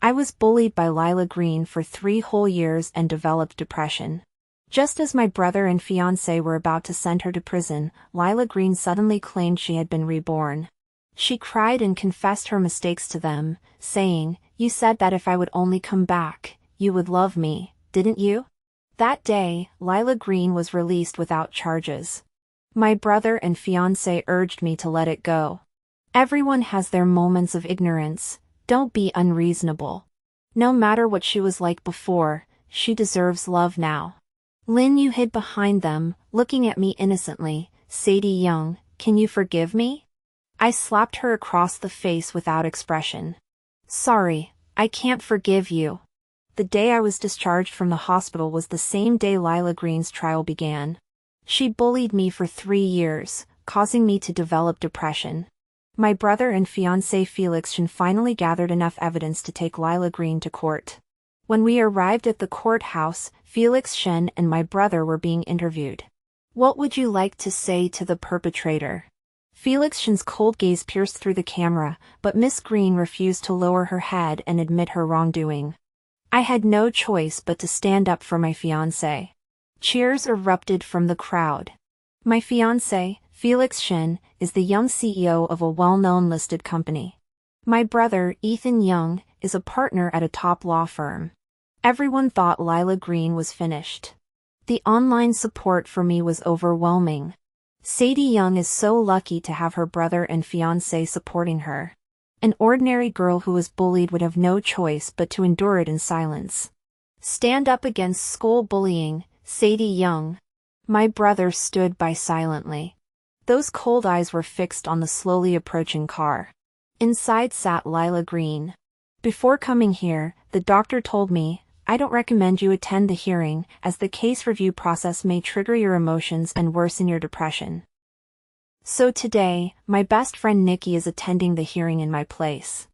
I was bullied by Lila Green for 3 whole years and developed depression. Just as my brother and fiancé were about to send her to prison, Lila Green suddenly claimed she had been reborn. She cried and confessed her mistakes to them, saying, "You said that if I would only come back, you would love me, didn't you?" That day, Lila Green was released without charges. My brother and fiancé urged me to let it go. Everyone has their moments of ignorance, don't be unreasonable. No matter what she was like before, she deserves love now. Lin Yu hid behind them, looking at me innocently. "Sadie Young, can you forgive me?" I slapped her across the face without expression. "Sorry, I can't forgive you." The day I was discharged from the hospital was the same day Lila Green's trial began. She bullied me for 3 years, causing me to develop depression. My brother and fiancé Felix Shen finally gathered enough evidence to take Lila Green to court. When we arrived at the courthouse, Felix Shen and my brother were being interviewed. "What would you like to say to the perpetrator?" Felix Shen's cold gaze pierced through the camera, but Miss Green refused to lower her head and admit her wrongdoing. I had no choice but to stand up for my fiancé. Cheers erupted from the crowd. My fiancé, Felix Shen, is the young CEO of a well-known listed company. My brother, Ethan Young, is a partner at a top law firm. Everyone thought Lila Green was finished. The online support for me was overwhelming. Sadie Young is so lucky to have her brother and fiancé supporting her. An ordinary girl who was bullied would have no choice but to endure it in silence. Stand up against school bullying, Sadie Young. My brother stood by silently. Those cold eyes were fixed on the slowly approaching car. Inside sat Lila Green. "Before coming here, the doctor told me, I don't recommend you attend the hearing, as the case review process may trigger your emotions and worsen your depression. So today, my best friend Nikki is attending the hearing in my place.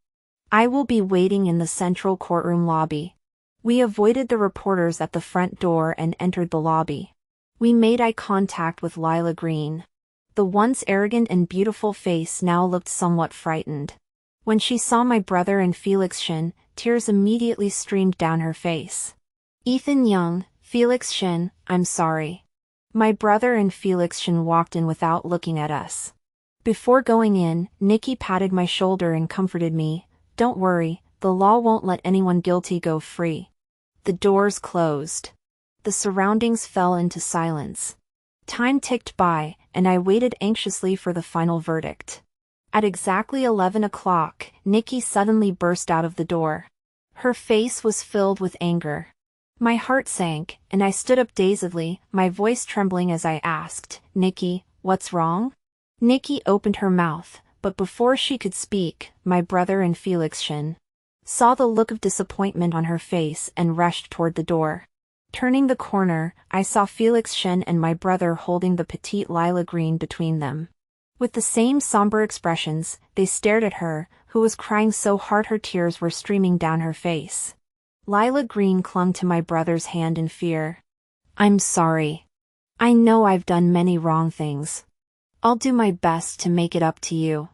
I will be waiting in the central courtroom lobby." We avoided the reporters at the front door and entered the lobby. We made eye contact with Lila Green. The once arrogant and beautiful face now looked somewhat frightened. When she saw my brother and Felix Shen, tears immediately streamed down her face. "Ethan Young, Felix Shen, I'm sorry." My brother and Felix Shen walked in without looking at us. Before going in, Nikki patted my shoulder and comforted me. "Don't worry, the law won't let anyone guilty go free." The doors closed. The surroundings fell into silence. Time ticked by, and I waited anxiously for the final verdict. At exactly 11 o'clock, Nikki suddenly burst out of the door. Her face was filled with anger. My heart sank, and I stood up dazedly, my voice trembling as I asked, "Nikki, what's wrong?" Nikki opened her mouth, but before she could speak, my brother and Felix Shen saw the look of disappointment on her face and rushed toward the door. Turning the corner, I saw Felix Shen and my brother holding the petite Lila Green between them. With the same somber expressions, they stared at her, who was crying so hard her tears were streaming down her face. Lila Green clung to my brother's hand in fear. "I'm sorry. I know I've done many wrong things. I'll do my best to make it up to you.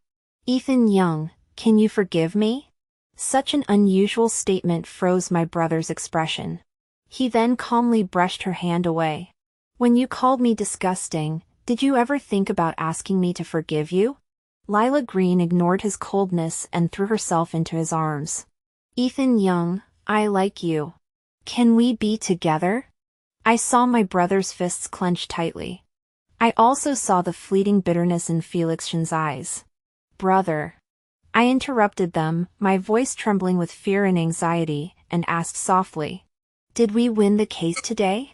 Ethan Young, can you forgive me?" Such an unusual statement froze my brother's expression. He then calmly brushed her hand away. "When you called me disgusting, did you ever think about asking me to forgive you?" Lila Green ignored his coldness and threw herself into his arms. "Ethan Young, I like you. Can we be together?" I saw my brother's fists clench tightly. I also saw the fleeting bitterness in Felix Shen's eyes. "Brother." I interrupted them, my voice trembling with fear and anxiety, and asked softly, "Did we win the case today?"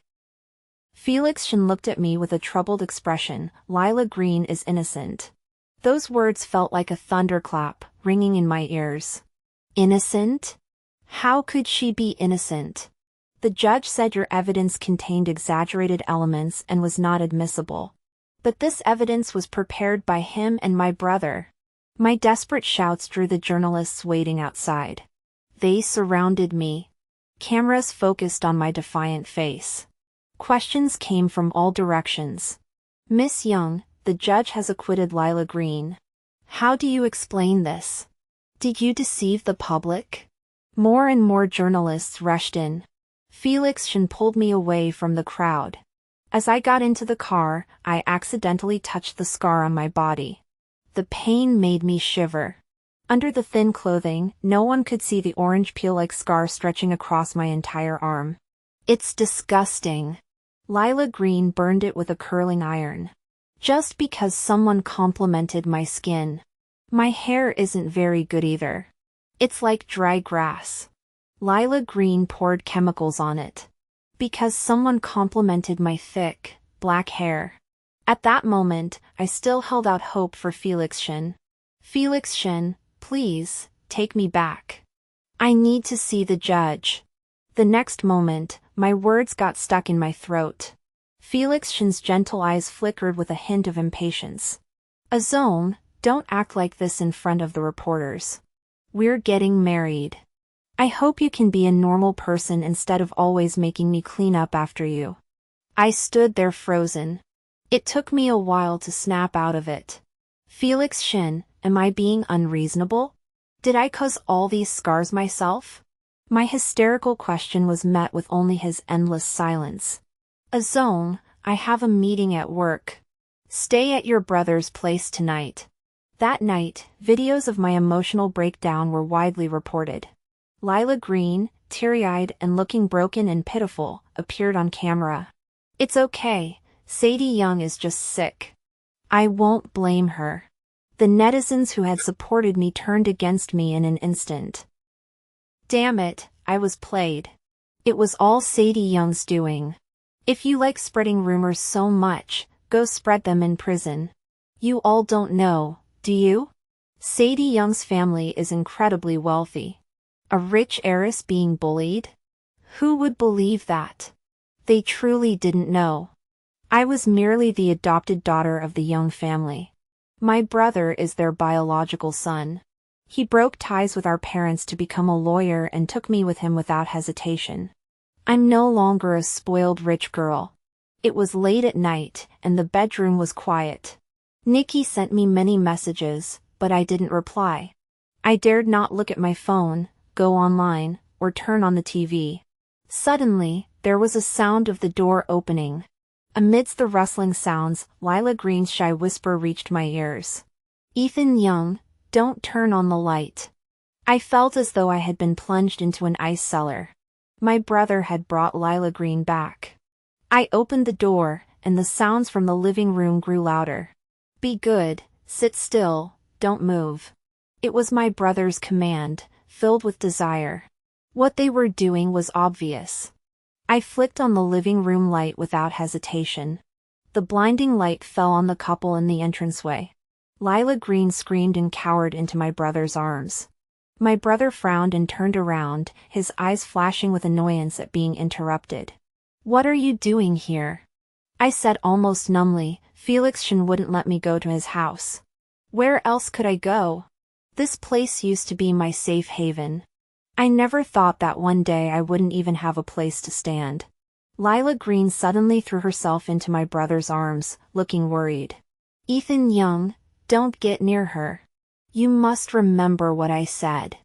Felix Shen looked at me with a troubled expression. "Lila Green is innocent." Those words felt like a thunderclap, ringing in my ears. Innocent? How could she be innocent? The judge said your evidence contained exaggerated elements and was not admissible. But this evidence was prepared by him and my brother. My desperate shouts drew the journalists waiting outside. They surrounded me. Cameras focused on my defiant face. Questions came from all directions. "Miss Young, the judge has acquitted Lila Green. How do you explain this? Did you deceive the public?" More and more journalists rushed in. Felix Shen pulled me away from the crowd. As I got into the car, I accidentally touched the scar on my body. The pain made me shiver. Under the thin clothing, no one could see the orange peel-like scar stretching across my entire arm. It's disgusting. Lila Green burned it with a curling iron. Just because someone complimented my skin. My hair isn't very good either. It's like dry grass. Lila Green poured chemicals on it. Because someone complimented my thick, black hair. At that moment, I still held out hope for Felix Shen. Felix Shen, please, take me back. I need to see the judge. The next moment, my words got stuck in my throat. Felix Shen's gentle eyes flickered with a hint of impatience. Azone, don't act like this in front of the reporters. We're getting married. I hope you can be a normal person instead of always making me clean up after you. I stood there frozen. It took me a while to snap out of it. Felix Shen, am I being unreasonable? Did I cause all these scars myself? My hysterical question was met with only his endless silence. Azone, I have a meeting at work. Stay at your brother's place tonight. That night, videos of my emotional breakdown were widely reported. Lila Green, teary-eyed and looking broken and pitiful, appeared on camera. It's okay, Sadie Young is just sick. I won't blame her. The netizens who had supported me turned against me in an instant. Damn it, I was played. It was all Sadie Young's doing. If you like spreading rumors so much, go spread them in prison. You all don't know, do you? Sadie Young's family is incredibly wealthy. A rich heiress being bullied? Who would believe that? They truly didn't know. I was merely the adopted daughter of the Young family. My brother is their biological son. He broke ties with our parents to become a lawyer and took me with him without hesitation. I'm no longer a spoiled rich girl. It was late at night, and the bedroom was quiet. Nikki sent me many messages, but I didn't reply. I dared not look at my phone, go online, or turn on the TV. Suddenly, there was a sound of the door opening. Amidst the rustling sounds, Lila Green's shy whisper reached my ears. Ethan Young, don't turn on the light. I felt as though I had been plunged into an ice cellar. My brother had brought Lila Green back. I opened the door, and the sounds from the living room grew louder. Be good, sit still, don't move. It was my brother's command, filled with desire. What they were doing was obvious. I flicked on the living room light without hesitation. The blinding light fell on the couple in the entranceway. Lila Green screamed and cowered into my brother's arms. My brother frowned and turned around, his eyes flashing with annoyance at being interrupted. What are you doing here? I said almost numbly. Felix Shen wouldn't let me go to his house. Where else could I go? This place used to be my safe haven. I never thought that one day I wouldn't even have a place to stand. Lila Green suddenly threw herself into my brother's arms, looking worried. Ethan Young, don't get near her. You must remember what I said.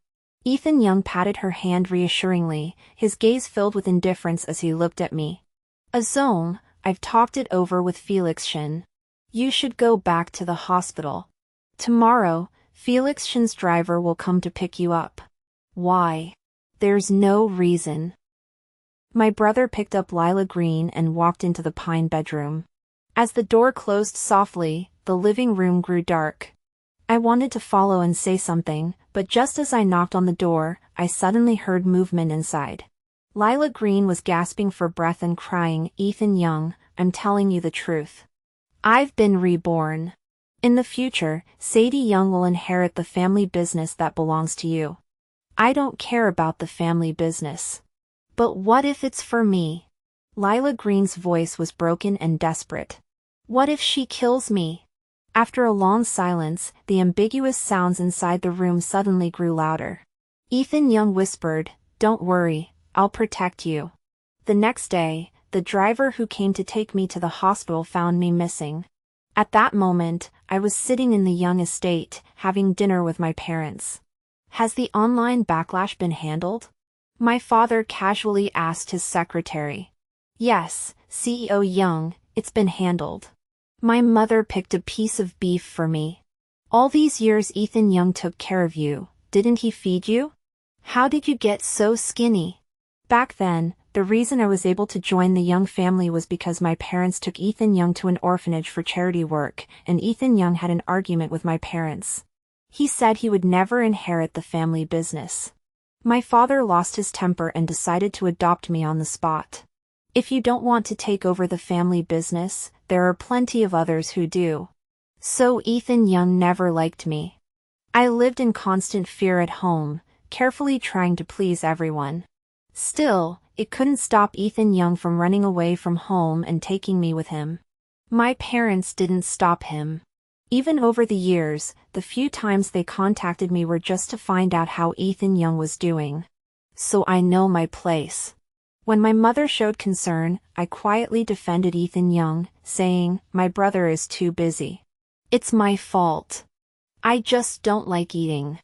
Ethan Young patted her hand reassuringly, his gaze filled with indifference as he looked at me. Azone, I've talked it over with Felix Shen. You should go back to the hospital. Tomorrow, Felix Shen's driver will come to pick you up. Why? There's no reason. My brother picked up Lila Green and walked into the pine bedroom. As the door closed softly, the living room grew dark. I wanted to follow and say something, but just as I knocked on the door, I suddenly heard movement inside. Lila Green was gasping for breath and crying, Ethan Young, I'm telling you the truth. I've been reborn. In the future, Sadie Young will inherit the family business that belongs to you. I don't care about the family business. But what if it's for me? Lila Green's voice was broken and desperate. What if she kills me? After a long silence, the ambiguous sounds inside the room suddenly grew louder. Ethan Young whispered, Don't worry, I'll protect you. The next day, the driver who came to take me to the hospital found me missing. At that moment, I was sitting in the Young estate, having dinner with my parents. Has the online backlash been handled? My father casually asked his secretary. Yes, CEO Young, it's been handled. My mother picked a piece of beef for me. All these years Ethan Young took care of you, didn't he feed you? How did you get so skinny? Back then, the reason I was able to join the Young family was because my parents took Ethan Young to an orphanage for charity work, and Ethan Young had an argument with my parents. He said he would never inherit the family business. My father lost his temper and decided to adopt me on the spot. If you don't want to take over the family business, there are plenty of others who do. So Ethan Young never liked me. I lived in constant fear at home, carefully trying to please everyone. Still, it couldn't stop Ethan Young from running away from home and taking me with him. My parents didn't stop him. Even over the years, the few times they contacted me were just to find out how Ethan Young was doing. So I know my place. When my mother showed concern, I quietly defended Ethan Young, saying, "My brother is too busy. It's my fault. I just don't like eating."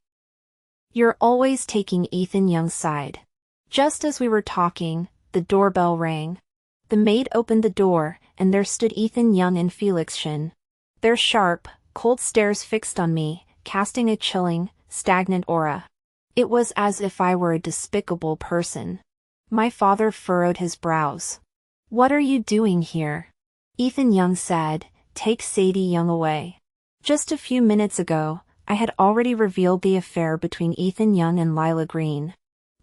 You're always taking Ethan Young's side. Just as we were talking, the doorbell rang. The maid opened the door, and there stood Ethan Young and Felix Shin. Their sharp, cold stares fixed on me, casting a chilling, stagnant aura. It was as if I were a despicable person. My father furrowed his brows. "What are you doing here?" Ethan Young said, "Take Sadie Young away." Just a few minutes ago, I had already revealed the affair between Ethan Young and Lila Green.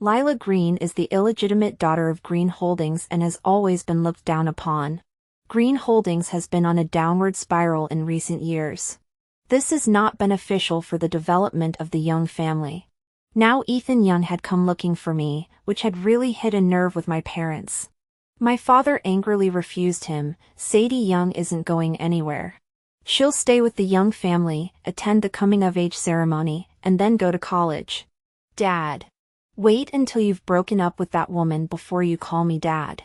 Lila Green is the illegitimate daughter of Green Holdings and has always been looked down upon. Green Holdings has been on a downward spiral in recent years. This is not beneficial for the development of the Young family. Now Ethan Young had come looking for me, which had really hit a nerve with my parents. My father angrily refused him. "Sadie Young isn't going anywhere. She'll stay with the Young family, attend the coming-of-age ceremony, and then go to college." "Dad. Wait until you've broken up with that woman before you call me Dad."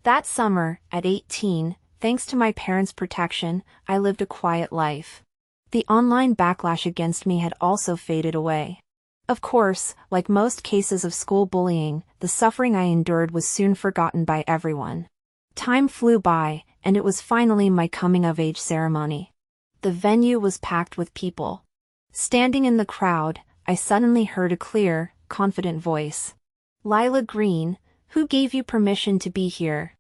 That summer, at 18, thanks to my parents' protection, I lived a quiet life. The online backlash against me had also faded away. Of course, like most cases of school bullying, the suffering I endured was soon forgotten by everyone. Time flew by, and it was finally my coming-of-age ceremony. The venue was packed with people. Standing in the crowd, I suddenly heard a clear, confident voice. "Lila Green, who gave you permission to be here?"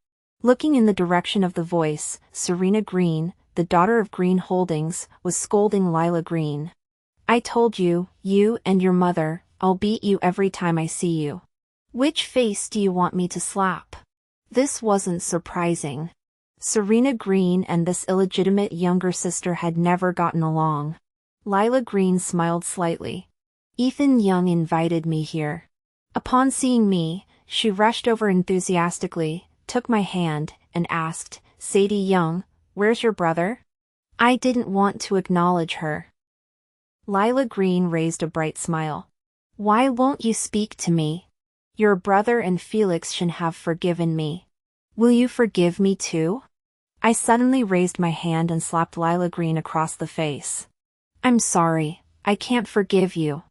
Looking in the direction of the voice, Serena Green, the daughter of Green Holdings, was scolding Lila Green. "I told you, you and your mother, I'll beat you every time I see you. Which face do you want me to slap?" This wasn't surprising. Serena Green and this illegitimate younger sister had never gotten along. Lila Green smiled slightly. "Ethan Young invited me here." Upon seeing me, she rushed over enthusiastically, took my hand, and asked, "Sadie Young, where's your brother?" I didn't want to acknowledge her. Lila Green raised a bright smile. "Why won't you speak to me? Your brother and Felix Shin have forgiven me. Will you forgive me too?" I suddenly raised my hand and slapped Lila Green across the face. "I'm sorry, I can't forgive you."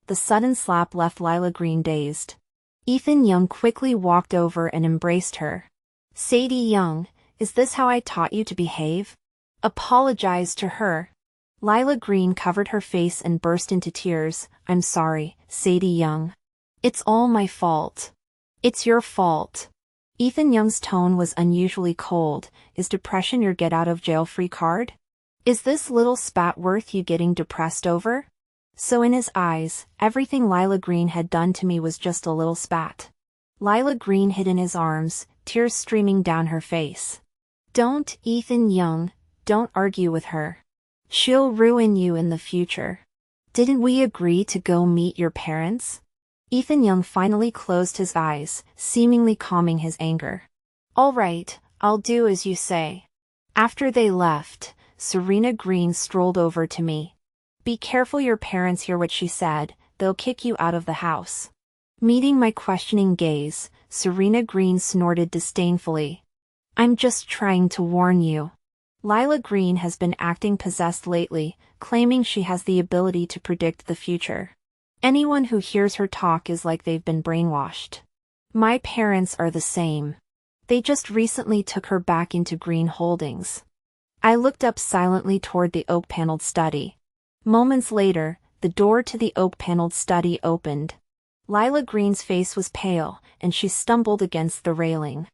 The sudden slap left Lila Green dazed. Ethan Young quickly walked over and embraced her. "Sadie Young, is this how I taught you to behave? Apologize to her." Lila Green covered her face and burst into tears. "I'm sorry, Sadie Young. It's all my fault." "It's your fault." Ethan Young's tone was unusually cold. "Is depression your get-out-of-jail-free card? Is this little spat worth you getting depressed over?" So in his eyes, everything Lila Green had done to me was just a little spat. Lila Green hid in his arms, tears streaming down her face. "Don't, Ethan Young, don't argue with her. She'll ruin you in the future. Didn't we agree to go meet your parents?" Ethan Young finally closed his eyes, seemingly calming his anger. "All right, I'll do as you say." After they left, Serena Green strolled over to me. "Be careful your parents hear what she said, they'll kick you out of the house." Meeting my questioning gaze, Serena Green snorted disdainfully. "I'm just trying to warn you. Lila Green has been acting possessed lately, claiming she has the ability to predict the future. Anyone who hears her talk is like they've been brainwashed. My parents are the same. They just recently took her back into Green Holdings. I looked up silently toward the oak-paneled study. Moments later, the door to the oak-paneled study opened. Lila Green's face was pale, and she stumbled against the railing.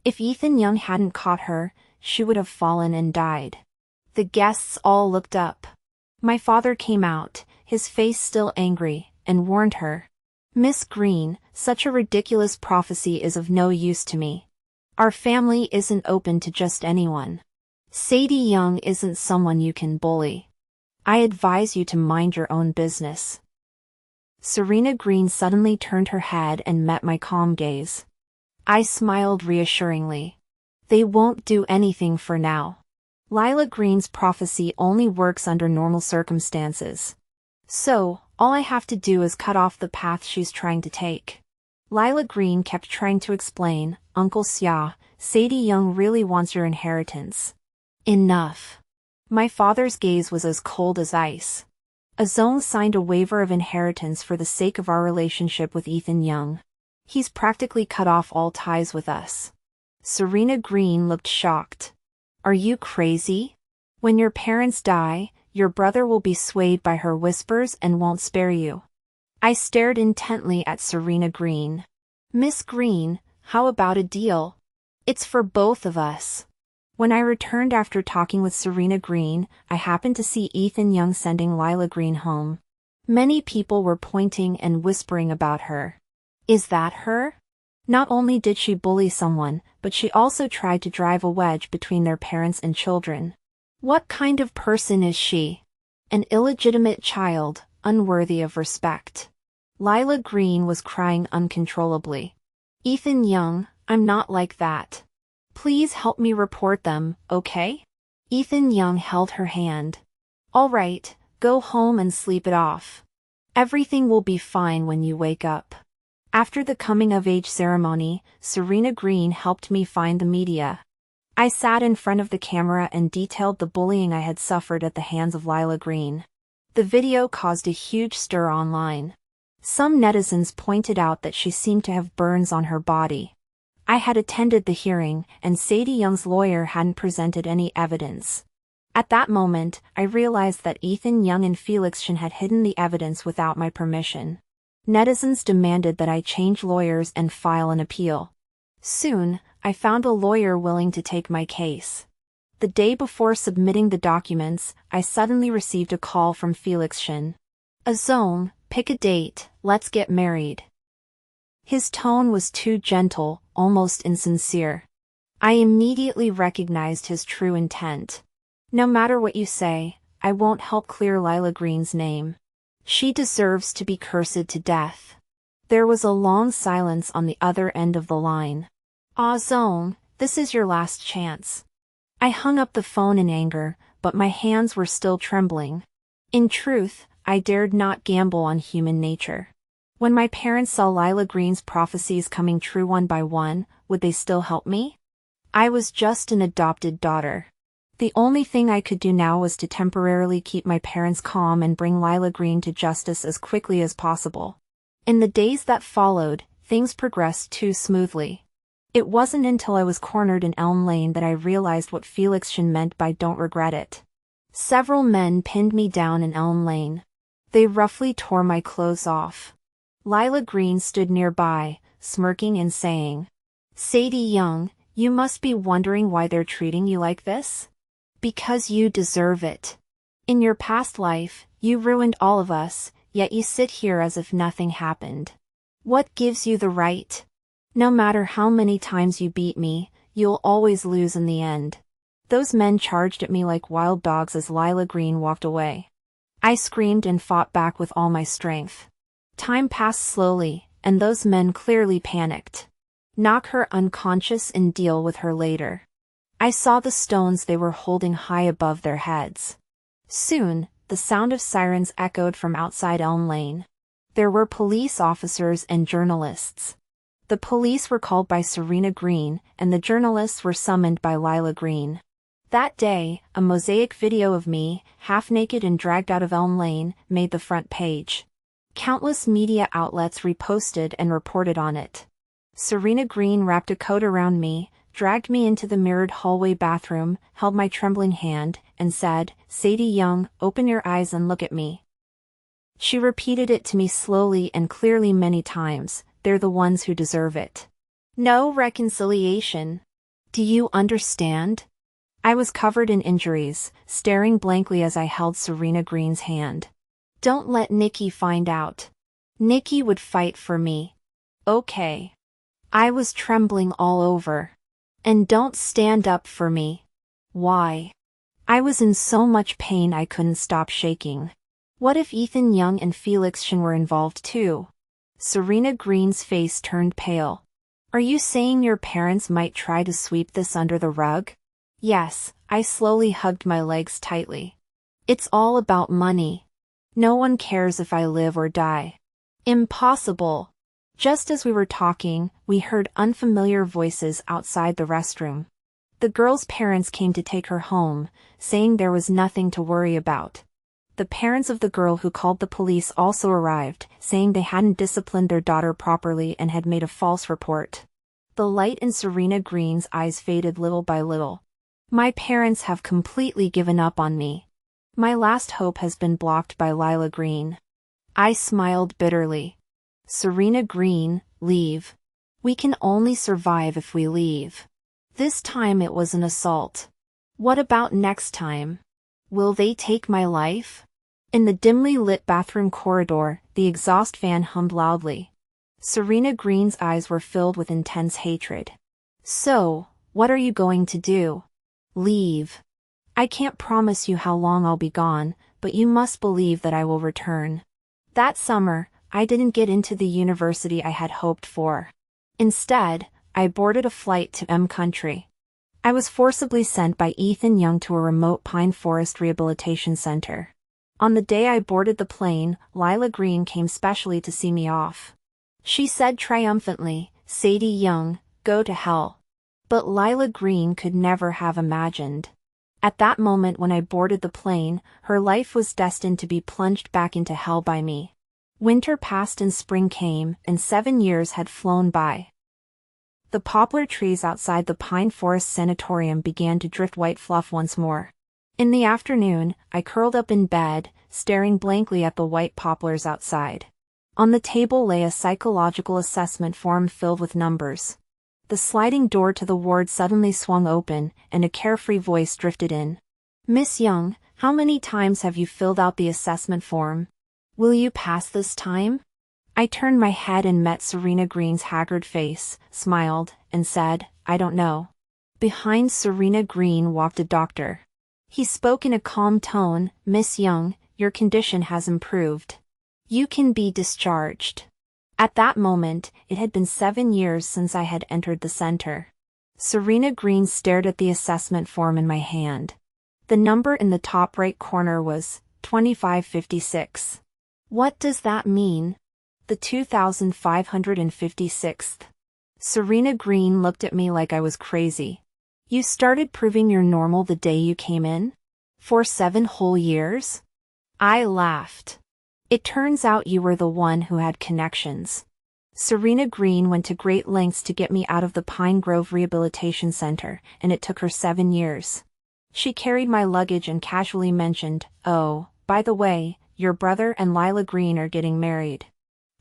If Ethan Young hadn't caught her, she would have fallen and died. The guests all looked up. My father came out, his face still angry, and warned her. "Miss Green, such a ridiculous prophecy is of no use to me. Our family isn't open to just anyone. Sadie Young isn't someone you can bully. I advise you to mind your own business." Serena Green suddenly turned her head and met my calm gaze. I smiled reassuringly. "They won't do anything for now. Lila Green's prophecy only works under normal circumstances. So, all I have to do is cut off the path she's trying to take." Lila Green kept trying to explain, "Uncle Xia, Sadie Young really wants your inheritance." Enough. My father's gaze was as cold as ice. Azong signed a waiver of inheritance for the sake of our relationship with Ethan Young. He's practically cut off all ties with us. Serena Green looked shocked. "Are you crazy? When your parents die, your brother will be swayed by her whispers and won't spare you." I stared intently at Serena Green. "Miss Green, how about a deal? It's for both of us." When I returned after talking with Serena Green, I happened to see Ethan Young sending Lila Green home. Many people were pointing and whispering about her. Is that her? Not only did she bully someone, but she also tried to drive a wedge between their parents and children. What kind of person is she? An illegitimate child, unworthy of respect. Lila Green was crying uncontrollably. "Ethan Young, I'm not like that. Please help me report them, okay?" Ethan Young held her hand. "All right, go home and sleep it off. Everything will be fine when you wake up." After the coming-of-age ceremony, Serena Green helped me find the media. I sat in front of the camera and detailed the bullying I had suffered at the hands of Lila Green. The video caused a huge stir online. Some netizens pointed out that she seemed to have burns on her body. I had attended the hearing, and Sadie Young's lawyer hadn't presented any evidence. At that moment, I realized that Ethan Young and Felix Shen had hidden the evidence without my permission. Netizens demanded that I change lawyers and file an appeal. Soon, I found a lawyer willing to take my case. The day before submitting the documents, I suddenly received a call from Felix Shen. "Azong, pick a date, let's get married." His tone was too gentle, almost insincere. I immediately recognized his true intent. "No matter what you say, I won't help clear Lila Green's name. She deserves to be cursed to death." There was a long silence on the other end of the line. "Ah Zong, this is your last chance." I hung up the phone in anger, but my hands were still trembling. In truth, I dared not gamble on human nature. When my parents saw Lila Green's prophecies coming true one by one, would they still help me? I was just an adopted daughter. The only thing I could do now was to temporarily keep my parents calm and bring Lila Green to justice as quickly as possible. In the days that followed, things progressed too smoothly. It wasn't until I was cornered in Elm Lane that I realized what Felix Shen meant by "don't regret it." Several men pinned me down in Elm Lane. They roughly tore my clothes off. Lila Green stood nearby, smirking and saying, "Sadie Young, you must be wondering why they're treating you like this? Because you deserve it. In your past life, you ruined all of us, yet you sit here as if nothing happened. What gives you the right? No matter how many times you beat me, you'll always lose in the end." Those men charged at me like wild dogs as Lila Green walked away. I screamed and fought back with all my strength. Time passed slowly, and those men clearly panicked. Knock her unconscious and deal with her later. I saw the stones they were holding high above their heads. Soon, the sound of sirens echoed from outside Elm Lane. There were police officers and journalists. The police were called by Serena Green, and the journalists were summoned by Lila Green. That day, a mosaic video of me, half naked and dragged out of Elm Lane, made the front page. Countless media outlets reposted and reported on it. Serena Green wrapped a coat around me, dragged me into the mirrored hallway bathroom, held my trembling hand, and said, "Sadie Young, open your eyes and look at me." She repeated it to me slowly and clearly many times. "They're the ones who deserve it. No reconciliation. Do you understand?" I was covered in injuries, staring blankly as I held Serena Green's hand. "Don't let Nikki find out. Nikki would fight for me. Okay." I was trembling all over. "And don't stand up for me." Why? I was in so much pain I couldn't stop shaking. What if Ethan Young and Felix Shen were involved too? Serena Green's face turned pale. "Are you saying your parents might try to sweep this under the rug?" Yes, I slowly hugged my legs tightly. "It's all about money. No one cares if I live or die." Impossible. Just as we were talking, we heard unfamiliar voices outside the restroom. The girl's parents came to take her home, saying there was nothing to worry about. The parents of the girl who called the police also arrived, saying they hadn't disciplined their daughter properly and had made a false report. The light in Serena Green's eyes faded little by little. "My parents have completely given up on me. My last hope has been blocked by Lila Green." I smiled bitterly. "Serena Green, leave. We can only survive if we leave." This time it was an assault. What about next time? Will they take my life? In the dimly lit bathroom corridor, the exhaust fan hummed loudly. Serena Green's eyes were filled with intense hatred. "So, what are you going to do?" "Leave. I can't promise you how long I'll be gone, but you must believe that I will return." That summer, I didn't get into the university I had hoped for. Instead, I boarded a flight to M-Country. I was forcibly sent by Ethan Young to a remote pine forest rehabilitation center. On the day I boarded the plane, Lila Green came specially to see me off. She said triumphantly, "Sadie Young, go to hell." But Lila Green could never have imagined. At that moment when I boarded the plane, her life was destined to be plunged back into hell by me. Winter passed and spring came, and 7 years had flown by. The poplar trees outside the Pine Forest Sanatorium began to drift white fluff once more. In the afternoon, I curled up in bed, staring blankly at the white poplars outside. On the table lay a psychological assessment form filled with numbers. The sliding door to the ward suddenly swung open, and a carefree voice drifted in. "Miss Young, how many times have you filled out the assessment form? Will you pass this time?" I turned my head and met Serena Green's haggard face, smiled, and said, "I don't know." Behind Serena Green walked a doctor. He spoke in a calm tone, "Miss Young, your condition has improved. You can be discharged." At that moment, it had been 7 years since I had entered the center. Serena Green stared at the assessment form in my hand. The number in the top right corner was 2556. What does that mean? The 2556th. Serena Green looked at me like I was crazy. "You started proving you're normal the day you came in? For 7 whole years?" I laughed. "It turns out you were the one who had connections." Serena Green went to great lengths to get me out of the Pine Grove Rehabilitation Center, and it took her 7 years. She carried my luggage and casually mentioned, "Oh, by the way, your brother and Lila Green are getting married."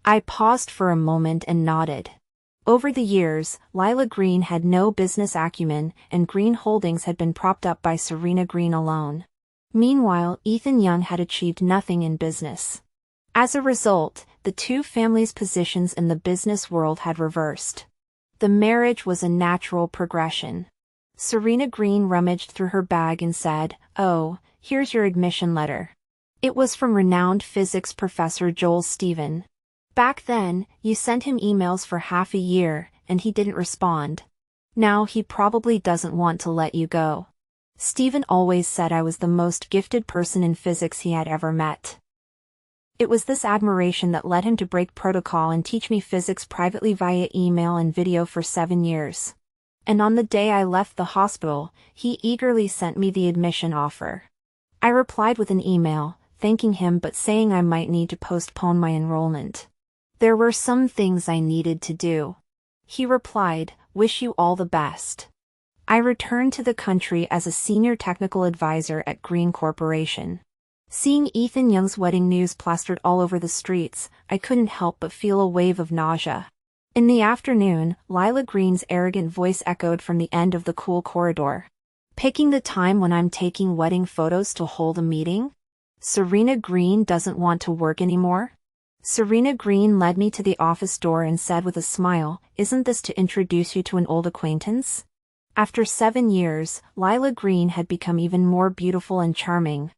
I paused for a moment and nodded. Over the years, Lila Green had no business acumen, and Green Holdings had been propped up by Serena Green alone. Meanwhile, Ethan Young had achieved nothing in business. As a result, the two families' positions in the business world had reversed. The marriage was a natural progression. Serena Green rummaged through her bag and said, "Oh, here's your admission letter." It was from renowned physics professor Joel Stephen. "Back then, you sent him emails for half a year, and he didn't respond. Now he probably doesn't want to let you go." Stephen always said I was the most gifted person in physics he had ever met. It was this admiration that led him to break protocol and teach me physics privately via email and video for 7 years. And on the day I left the hospital, he eagerly sent me the admission offer. I replied with an email, thanking him but saying I might need to postpone my enrollment. There were some things I needed to do. He replied, "Wish you all the best." I returned to the country as a senior technical advisor at Green Corporation. Seeing Ethan Young's wedding news plastered all over the streets, I couldn't help but feel a wave of nausea. In the afternoon, Lila Green's arrogant voice echoed from the end of the cool corridor. "Picking the time when I'm taking wedding photos to hold a meeting? Serena Green doesn't want to work anymore?" Serena Green led me to the office door and said with a smile, "Isn't this to introduce you to an old acquaintance?" After 7 years, Lila Green had become even more beautiful and charming.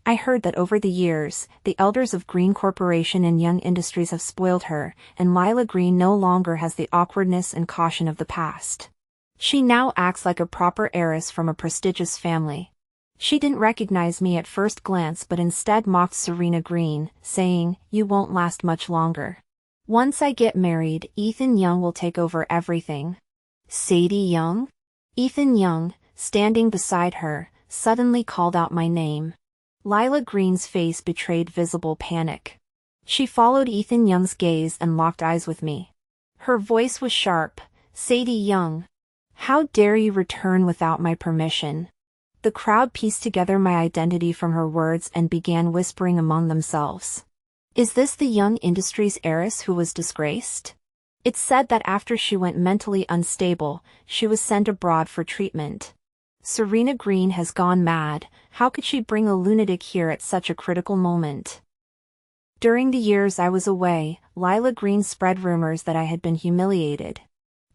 I heard that over the years, the elders of Green Corporation and Young Industries have spoiled her, and Lila Green no longer has the awkwardness and caution of the past. She now acts like a proper heiress from a prestigious family. She didn't recognize me at first glance but instead mocked Serena Green, saying, "You won't last much longer. Once I get married, Ethan Young will take over everything." "Sadie Young?" Ethan Young, standing beside her, suddenly called out my name. Lila Green's face betrayed visible panic. She followed Ethan Young's gaze and locked eyes with me. Her voice was sharp. "Sadie Young, how dare you return without my permission?" The crowd pieced together my identity from her words and began whispering among themselves. "Is this the Young Industries heiress who was disgraced?" It's said that after she went mentally unstable, she was sent abroad for treatment. Serena Green has gone mad. How could she bring a lunatic here at such a critical moment? During the years I was away, Lila Green spread rumors that I had been humiliated.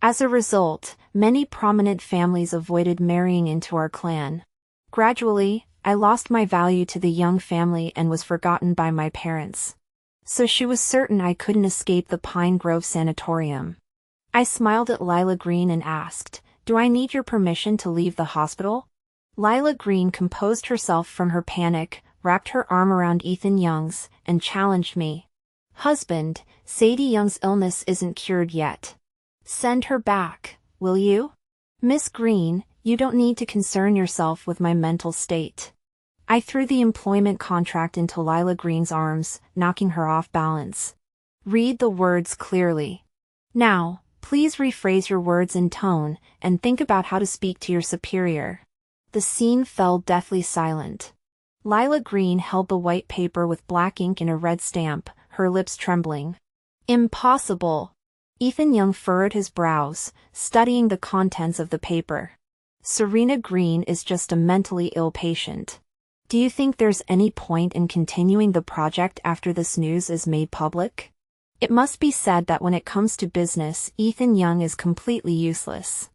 As a result, many prominent families avoided marrying into our clan. Gradually, I lost my value to the Young family and was forgotten by my parents. So she was certain I couldn't escape the Pine Grove Sanatorium. I smiled at Lila Green and asked, "Do I need your permission to leave the hospital?" Lila Green composed herself from her panic, wrapped her arm around Ethan Young's, and challenged me. "Husband, Sadie Young's illness isn't cured yet. Send her back, will you? Miss Green, you don't need to concern yourself with my mental state." I threw the employment contract into Lila Green's arms, knocking her off balance. "Read the words clearly. Now, please rephrase your words and tone, and think about how to speak to your superior." The scene fell deathly silent. Lila Green held the white paper with black ink and a red stamp, her lips trembling. "Impossible." Ethan Young furrowed his brows, studying the contents of the paper. "Serena Green is just a mentally ill patient. Do you think there's any point in continuing the project after this news is made public? It must be said that when it comes to business, Ethan Young is completely useless."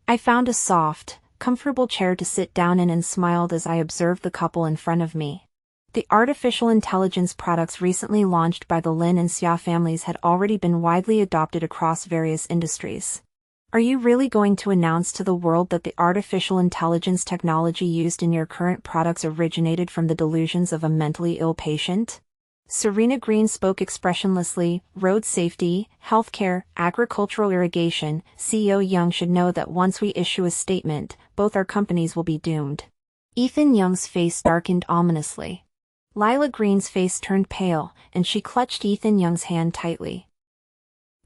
I found a soft, comfortable chair to sit down in and smiled as I observed the couple in front of me. The artificial intelligence products recently launched by the Lin and Xia families had already been widely adopted across various industries. Are you really going to announce to the world that the artificial intelligence technology used in your current products originated from the delusions of a mentally ill patient? Serena Green spoke expressionlessly. "Road safety, healthcare, agricultural irrigation, CEO Young should know that once we issue a statement, both our companies will be doomed." Ethan Young's face darkened ominously. Lila Green's face turned pale, and she clutched Ethan Young's hand tightly.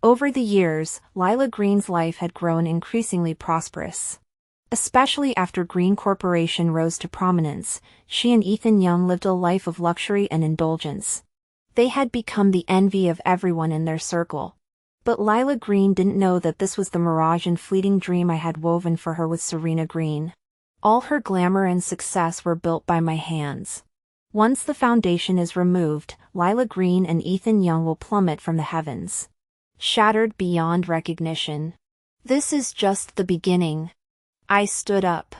Over the years, Lila Green's life had grown increasingly prosperous. Especially after Green Corporation rose to prominence, she and Ethan Young lived a life of luxury and indulgence. They had become the envy of everyone in their circle. But Lila Green didn't know that this was the mirage and fleeting dream I had woven for her with Serena Green. All her glamour and success were built by my hands. Once the foundation is removed, Lila Green and Ethan Young will plummet from the heavens, shattered beyond recognition. This is just the beginning. I stood up.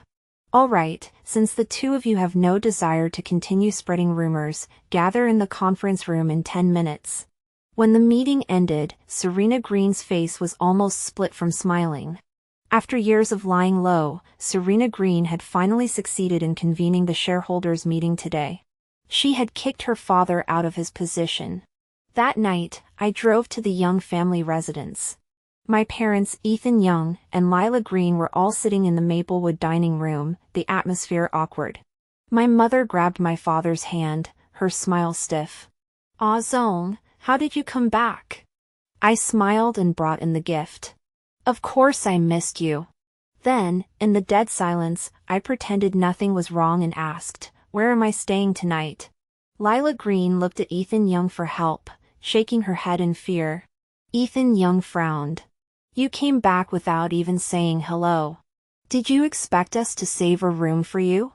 "All right, since the two of you have no desire to continue spreading rumors, gather in the conference room in 10 minutes. When the meeting ended, Serena Green's face was almost split from smiling. After years of lying low, Serena Green had finally succeeded in convening the shareholders' meeting today. She had kicked her father out of his position. That night, I drove to the Young family residence. My parents, Ethan Young and Lila Green, were all sitting in the Maplewood dining room, the atmosphere awkward. My mother grabbed my father's hand, her smile stiff. "Aw Zone, how did you come back?" I smiled and brought in the gift. "Of course I missed you." Then, in the dead silence, I pretended nothing was wrong and asked, "Where am I staying tonight?" Lila Green looked at Ethan Young for help, shaking her head in fear. Ethan Young frowned. "You came back without even saying hello. Did you expect us to save a room for you?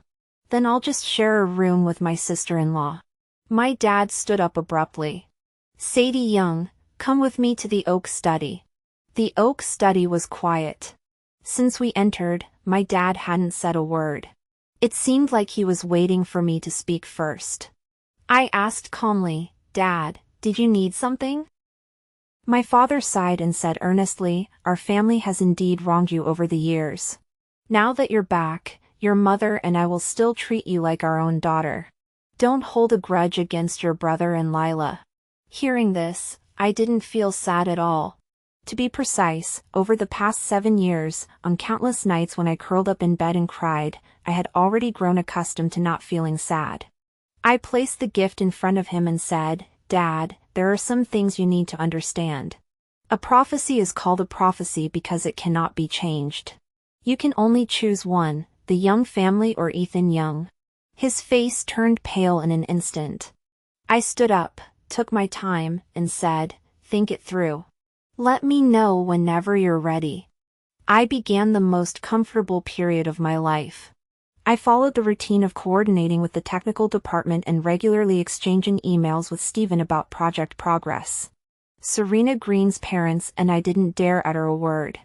Then I'll just share a room with my sister-in-law." My dad stood up abruptly. "Sadie Young, come with me to the oak study." The oak study was quiet. Since we entered, my dad hadn't said a word. It seemed like he was waiting for me to speak first. I asked calmly, "Dad, did you need something?" My father sighed and said earnestly, "Our family has indeed wronged you over the years. Now that you're back, your mother and I will still treat you like our own daughter. Don't hold a grudge against your brother and Lila." Hearing this, I didn't feel sad at all. To be precise, over the past 7 years, on countless nights when I curled up in bed and cried, I had already grown accustomed to not feeling sad. I placed the gift in front of him and said, "Dad, there are some things you need to understand. A prophecy is called a prophecy because it cannot be changed. You can only choose one, the Young family or Ethan Young." His face turned pale in an instant. I stood up, took my time, and said, "Think it through. Let me know whenever you're ready." I began the most comfortable period of my life. I followed the routine of coordinating with the technical department and regularly exchanging emails with Stephen about project progress. Serena Green's parents and I didn't dare utter a word.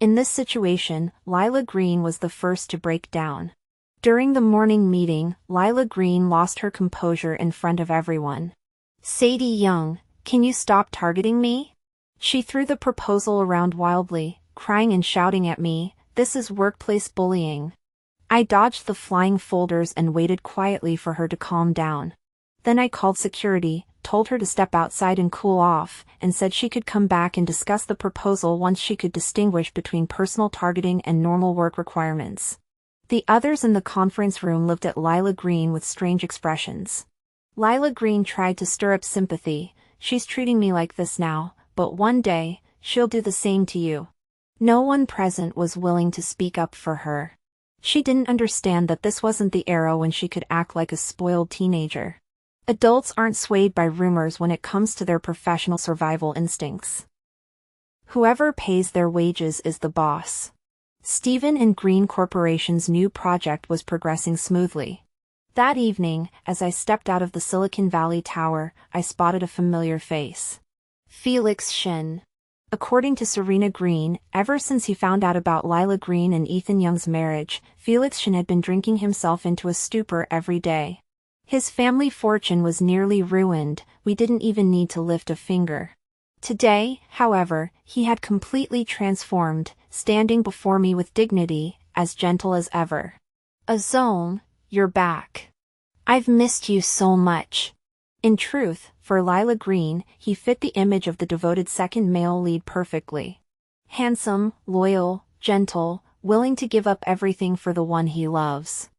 In this situation, Lila Green was the first to break down. During the morning meeting, Lila Green lost her composure in front of everyone. "Sadie Young, can you stop targeting me?" She threw the proposal around wildly, crying and shouting at me, "This is workplace bullying." I dodged the flying folders and waited quietly for her to calm down. Then I called security, told her to step outside and cool off, and said she could come back and discuss the proposal once she could distinguish between personal targeting and normal work requirements. The others in the conference room looked at Lila Green with strange expressions. Lila Green tried to stir up sympathy. "She's treating me like this now, but one day, she'll do the same to you." No one present was willing to speak up for her. She didn't understand that this wasn't the era when she could act like a spoiled teenager. Adults aren't swayed by rumors when it comes to their professional survival instincts. Whoever pays their wages is the boss. Stephen and Green Corporation's new project was progressing smoothly. That evening, as I stepped out of the Silicon Valley Tower, I spotted a familiar face. Felix Shin. According to Serena Green, ever since he found out about Lila Green and Ethan Young's marriage, Felix Shin had been drinking himself into a stupor every day. His family fortune was nearly ruined, we didn't even need to lift a finger. Today, however, he had completely transformed, standing before me with dignity, as gentle as ever. "Azone, you're back. I've missed you so much." In truth, for Lila Green, he fit the image of the devoted second male lead perfectly. Handsome, loyal, gentle, willing to give up everything for the one he loves.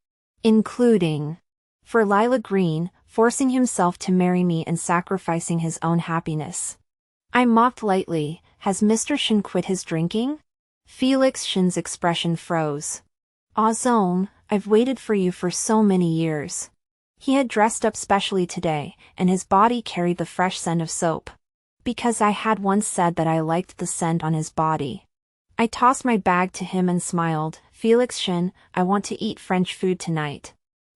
Including, for Lila Green, forcing himself to marry me and sacrificing his own happiness. I mocked lightly, "Has Mr. Shin quit his drinking?" Felix Shin's expression froze. "Azone, I've waited for you for so many years." He had dressed up specially today, and his body carried the fresh scent of soap. Because I had once said that I liked the scent on his body. I tossed my bag to him and smiled, "Felix Shin, I want to eat French food tonight."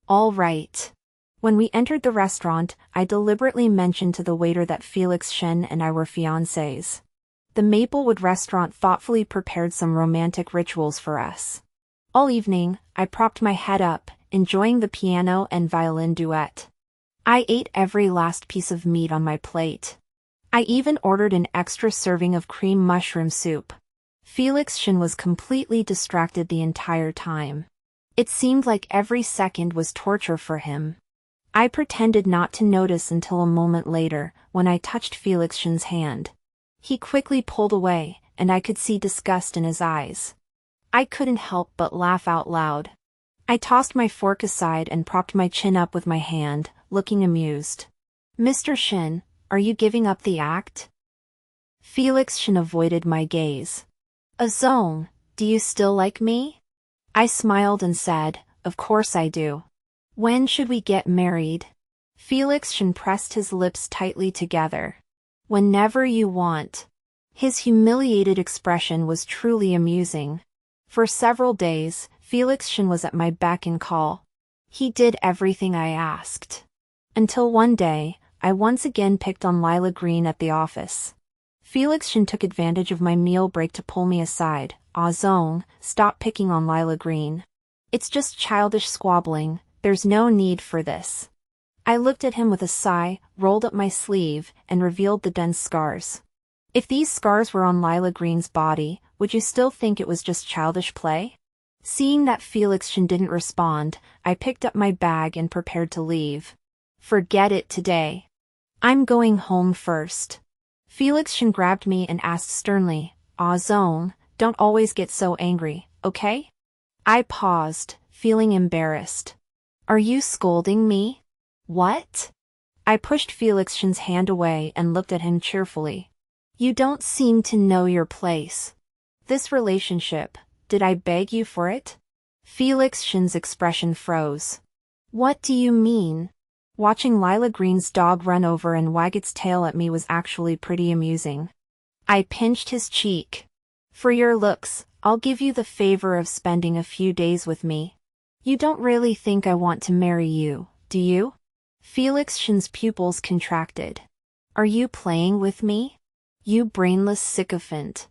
"All right." When we entered the restaurant, I deliberately mentioned to the waiter that Felix Shin and I were fiancés. The Maplewood restaurant thoughtfully prepared some romantic rituals for us. All evening, I propped my head up, enjoying the piano and violin duet. I ate every last piece of meat on my plate. I even ordered an extra serving of cream mushroom soup. Felix Shin was completely distracted the entire time. It seemed like every second was torture for him. I pretended not to notice until a moment later, when I touched Felix Shin's hand. He quickly pulled away, and I could see disgust in his eyes. I couldn't help but laugh out loud. I tossed my fork aside and propped my chin up with my hand, looking amused. Mr. Shin, are you giving up the act? Felix Shin avoided my gaze. Azong, do you still like me? I smiled and said, of course I do. When should we get married? Felix Shin pressed his lips tightly together. Whenever you want. His humiliated expression was truly amusing. For several days, Felix Shin was at my beck and call. He did everything I asked. Until one day, I once again picked on Lila Green at the office. Felix Shin took advantage of my meal break to pull me aside. Zong, stop picking on Lila Green. It's just childish squabbling, there's no need for this. I looked at him with a sigh, rolled up my sleeve, and revealed the dense scars. If these scars were on Lila Green's body, would you still think it was just childish play? Seeing that Felix Shin didn't respond, I picked up my bag and prepared to leave. Forget it today. I'm going home first. Felix Shin grabbed me and asked sternly, Zong, don't always get so angry, okay? I paused, feeling embarrassed. Are you scolding me? What? I pushed Felix Shin's hand away and looked at him cheerfully. You don't seem to know your place. This relationship, did I beg you for it? Felix Shin's expression froze. What do you mean? Watching Lila Green's dog run over and wag its tail at me was actually pretty amusing. I pinched his cheek. For your looks, I'll give you the favor of spending a few days with me. You don't really think I want to marry you, do you? Felix Shin's pupils contracted. Are you playing with me? You brainless sycophant.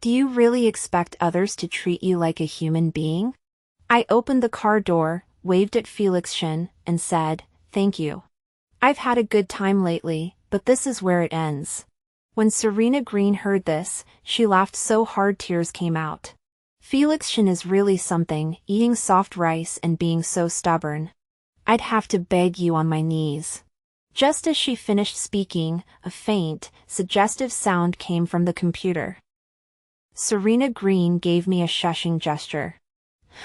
Do you really expect others to treat you like a human being? I opened the car door, waved at Felix Shin, and said, thank you. I've had a good time lately, but this is where it ends. When Serena Green heard this, she laughed so hard tears came out. Felix Shin is really something, eating soft rice and being so stubborn. I'd have to beg you on my knees. Just as she finished speaking, a faint, suggestive sound came from the computer. Serena Green gave me a shushing gesture.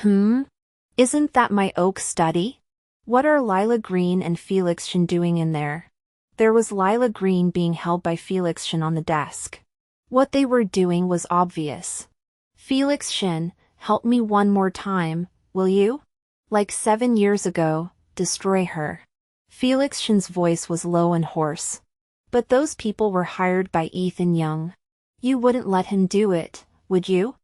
Isn't that my oak study? What are Lila Green and Felix Shin doing in there? There was Lila Green being held by Felix Shin on the desk. What they were doing was obvious. Felix Shin, help me one more time, will you? Like 7 years ago, destroy her. Felix Shin's voice was low and hoarse. But those people were hired by Ethan Young. You wouldn't let him do it, would you?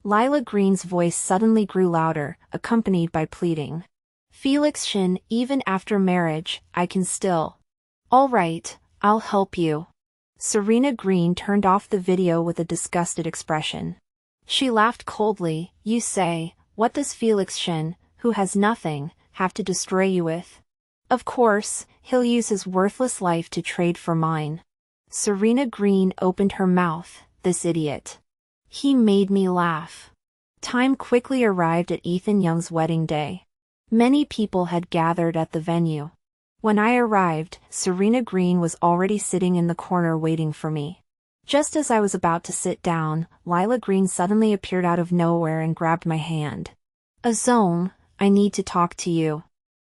Lila Green's voice suddenly grew louder, accompanied by pleading. Felix Shin, even after marriage, I can still. All right, I'll help you. Serena Green turned off the video with a disgusted expression. She laughed coldly. You say, what does Felix Shin, who has nothing, have to destroy you with? Of course, he'll use his worthless life to trade for mine. Serena Green opened her mouth, this idiot. He made me laugh. Time quickly arrived at Ethan Young's wedding day. Many people had gathered at the venue. When I arrived, Serena Green was already sitting in the corner waiting for me. Just as I was about to sit down, Lila Green suddenly appeared out of nowhere and grabbed my hand. Azong, I need to talk to you.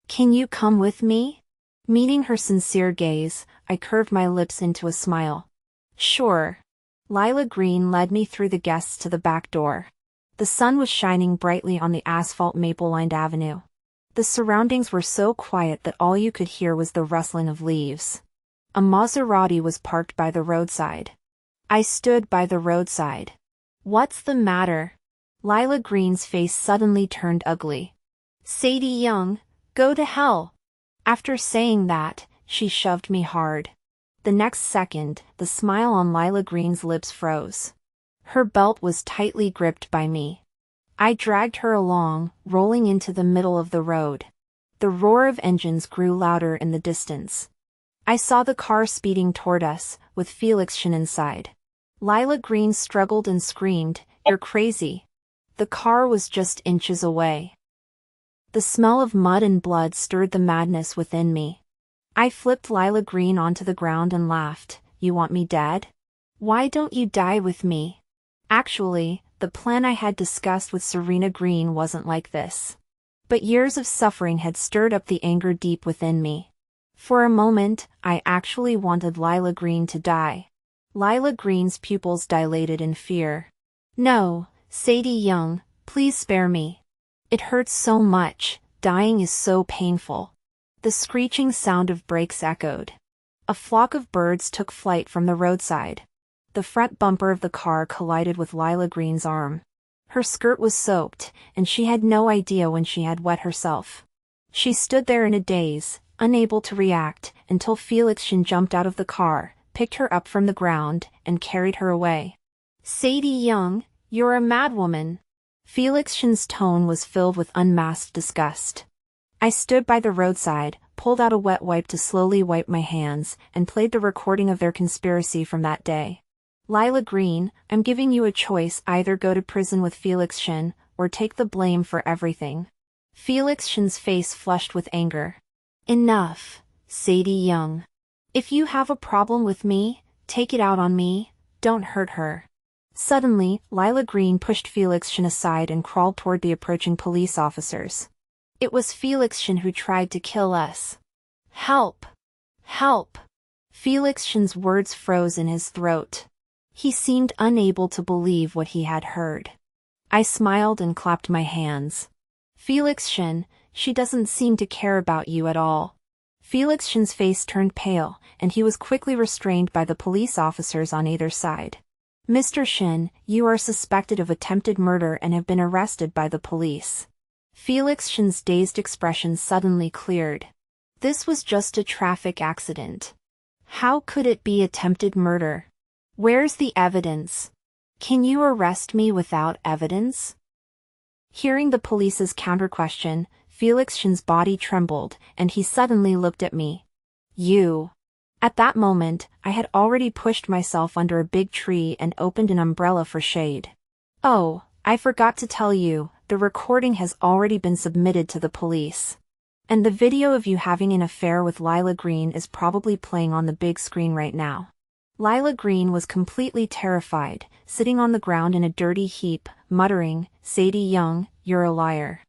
Can you come with me? Meeting her sincere gaze, I curved my lips into a smile. Sure. Lila Green led me through the guests to the back door. The sun was shining brightly on the asphalt maple-lined avenue. The surroundings were so quiet that all you could hear was the rustling of leaves. A Maserati was parked by the roadside. I stood by the roadside. What's the matter? Lila Green's face suddenly turned ugly. Sadie Young, go to hell. After saying that, she shoved me hard. The next second, the smile on Lila Green's lips froze. Her belt was tightly gripped by me. I dragged her along, rolling into the middle of the road. The roar of engines grew louder in the distance. I saw the car speeding toward us, with Felix Shin inside. Lila Green struggled and screamed, "You're crazy." The car was just inches away. The smell of mud and blood stirred the madness within me. I flipped Lila Green onto the ground and laughed. You want me dead? Why don't you die with me? Actually, the plan I had discussed with Serena Green wasn't like this. But years of suffering had stirred up the anger deep within me. For a moment, I actually wanted Lila Green to die. Lila Green's pupils dilated in fear. No, Sadie Young, please spare me. It hurts so much, dying is so painful. The screeching sound of brakes echoed. A flock of birds took flight from the roadside. The front bumper of the car collided with Lila Green's arm. Her skirt was soaked, and she had no idea when she had wet herself. She stood there in a daze, unable to react, until Felix Shin jumped out of the car, picked her up from the ground, and carried her away. Sadie Young, you're a madwoman. Felix Shin's tone was filled with unmasked disgust. I stood by the roadside, pulled out a wet wipe to slowly wipe my hands, and played the recording of their conspiracy from that day. Lila Green, I'm giving you a choice: either go to prison with Felix Shin, or take the blame for everything. Felix Shin's face flushed with anger. Enough, Sadie Young. If you have a problem with me, take it out on me, don't hurt her. Suddenly, Lila Green pushed Felix Shin aside and crawled toward the approaching police officers. It was Felix Shin who tried to kill us. Help! Help! Felix Shin's words froze in his throat. He seemed unable to believe what he had heard. I smiled and clapped my hands. Felix Shin, she doesn't seem to care about you at all. Felix Shin's face turned pale, and he was quickly restrained by the police officers on either side. Mr. Shin, you are suspected of attempted murder and have been arrested by the police. Felix Shin's dazed expression suddenly cleared. This was just a traffic accident. How could it be attempted murder? Where's the evidence? Can you arrest me without evidence? Hearing the police's counter-question, Felix Shin's body trembled, and he suddenly looked at me. You. At that moment, I had already pushed myself under a big tree and opened an umbrella for shade. Oh, I forgot to tell you, the recording has already been submitted to the police. And the video of you having an affair with Lila Green is probably playing on the big screen right now. Lila Green was completely terrified, sitting on the ground in a dirty heap, muttering, Sadie Young, you're a liar.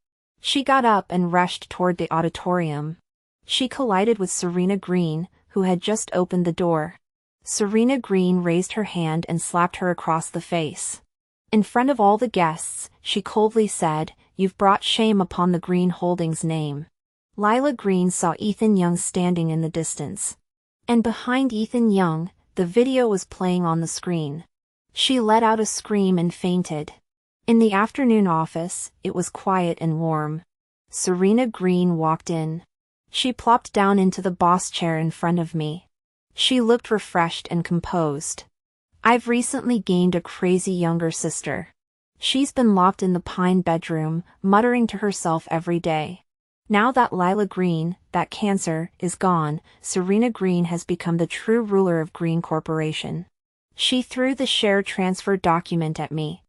She got up and rushed toward the auditorium. She collided with Serena Green, who had just opened the door. Serena Green raised her hand and slapped her across the face. In front of all the guests, she coldly said, You've brought shame upon the Green Holdings name. Lila Green saw Ethan Young standing in the distance. And behind Ethan Young, the video was playing on the screen. She let out a scream and fainted. In the afternoon office, it was quiet and warm. Serena Green walked in. She plopped down into the boss chair in front of me. She looked refreshed and composed. I've recently gained a crazy younger sister. She's been locked in the pine bedroom, muttering to herself every day. Now that Lila Green, that cancer, is gone, Serena Green has become the true ruler of Green Corporation. She threw the share transfer document at me.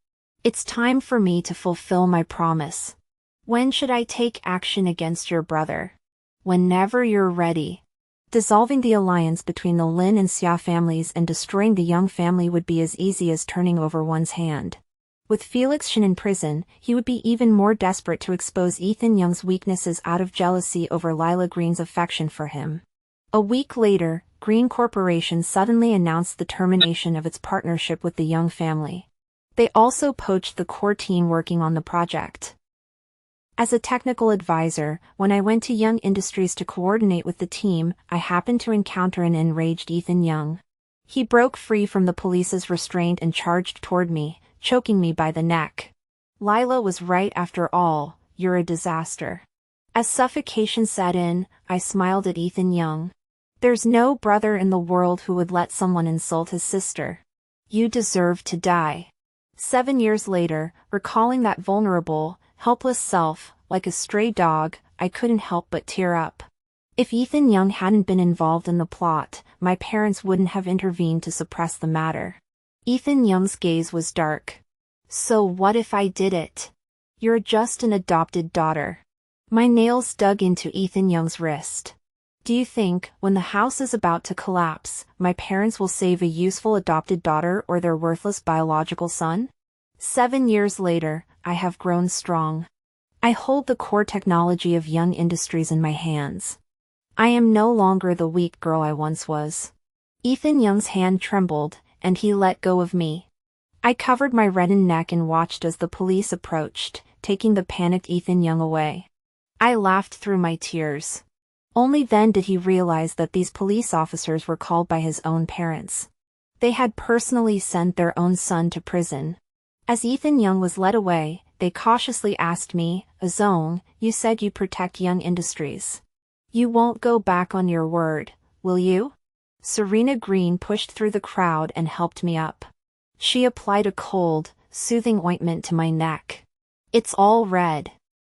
It's time for me to fulfill my promise. When should I take action against your brother? Whenever you're ready. Dissolving the alliance between the Lin and Xia families and destroying the Young family would be as easy as turning over one's hand. With Felix Shin in prison, he would be even more desperate to expose Ethan Young's weaknesses out of jealousy over Lila Green's affection for him. A week later, Green Corporation suddenly announced the termination of its partnership with the Young family. They also poached the core team working on the project. As a technical advisor, when I went to Young Industries to coordinate with the team, I happened to encounter an enraged Ethan Young. He broke free from the police's restraint and charged toward me, choking me by the neck. Lila was right after all, you're a disaster. As suffocation set in, I smiled at Ethan Young. There's no brother in the world who would let someone insult his sister. You deserve to die. 7 years later, recalling that vulnerable, helpless self, like a stray dog, I couldn't help but tear up. If Ethan Young hadn't been involved in the plot, my parents wouldn't have intervened to suppress the matter. Ethan Young's gaze was dark. So what if I did it? You're just an adopted daughter. My nails dug into Ethan Young's wrist. Do you think, when the house is about to collapse, my parents will save a useful adopted daughter or their worthless biological son? 7 years later, I have grown strong. I hold the core technology of Young Industries in my hands. I am no longer the weak girl I once was. Ethan Young's hand trembled, and he let go of me. I covered my reddened neck and watched as the police approached, taking the panicked Ethan Young away. I laughed through my tears. Only then did he realize that these police officers were called by his own parents. They had personally sent their own son to prison. As Ethan Young was led away, they cautiously asked me, "Azone, you said you protect Young Industries. You won't go back on your word, will you?" Serena Green pushed through the crowd and helped me up. She applied a cold, soothing ointment to my neck. "It's all red.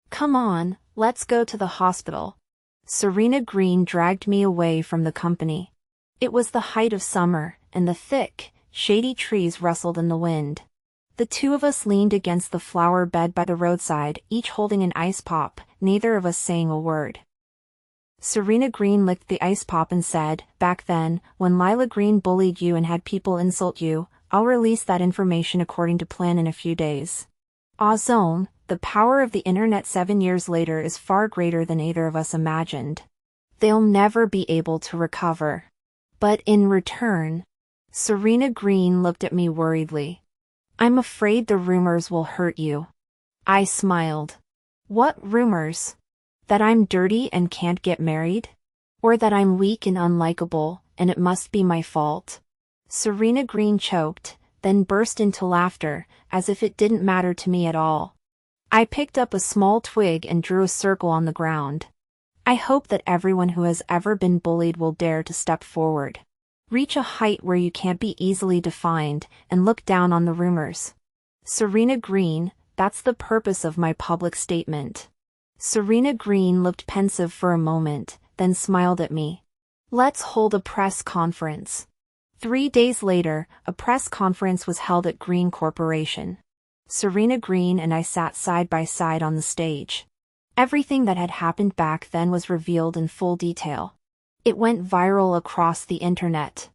Come on, let's go to the hospital." Serena Green dragged me away from the company. It was the height of summer, and the thick, shady trees rustled in the wind. The two of us leaned against the flower bed by the roadside, each holding an ice pop, neither of us saying a word. Serena Green licked the ice pop and said, "Back then, when Lila Green bullied you and had people insult you, I'll release that information according to plan in a few days." Azone, the power of the internet 7 years later is far greater than either of us imagined. They'll never be able to recover. But in return, Serena Green looked at me worriedly. "I'm afraid the rumors will hurt you." I smiled. "What rumors? That I'm dirty and can't get married? Or that I'm weak and unlikable, and it must be my fault?" Serena Green choked, then burst into laughter, as if it didn't matter to me at all. I picked up a small twig and drew a circle on the ground. I hope that everyone who has ever been bullied will dare to step forward. Reach a height where you can't be easily defined, and look down on the rumors. Serena Green, that's the purpose of my public statement. Serena Green looked pensive for a moment, then smiled at me. "Let's hold a press conference." 3 days later, a press conference was held at Green Corporation. Serena Green and I sat side by side on the stage. Everything that had happened back then was revealed in full detail. It went viral across the internet.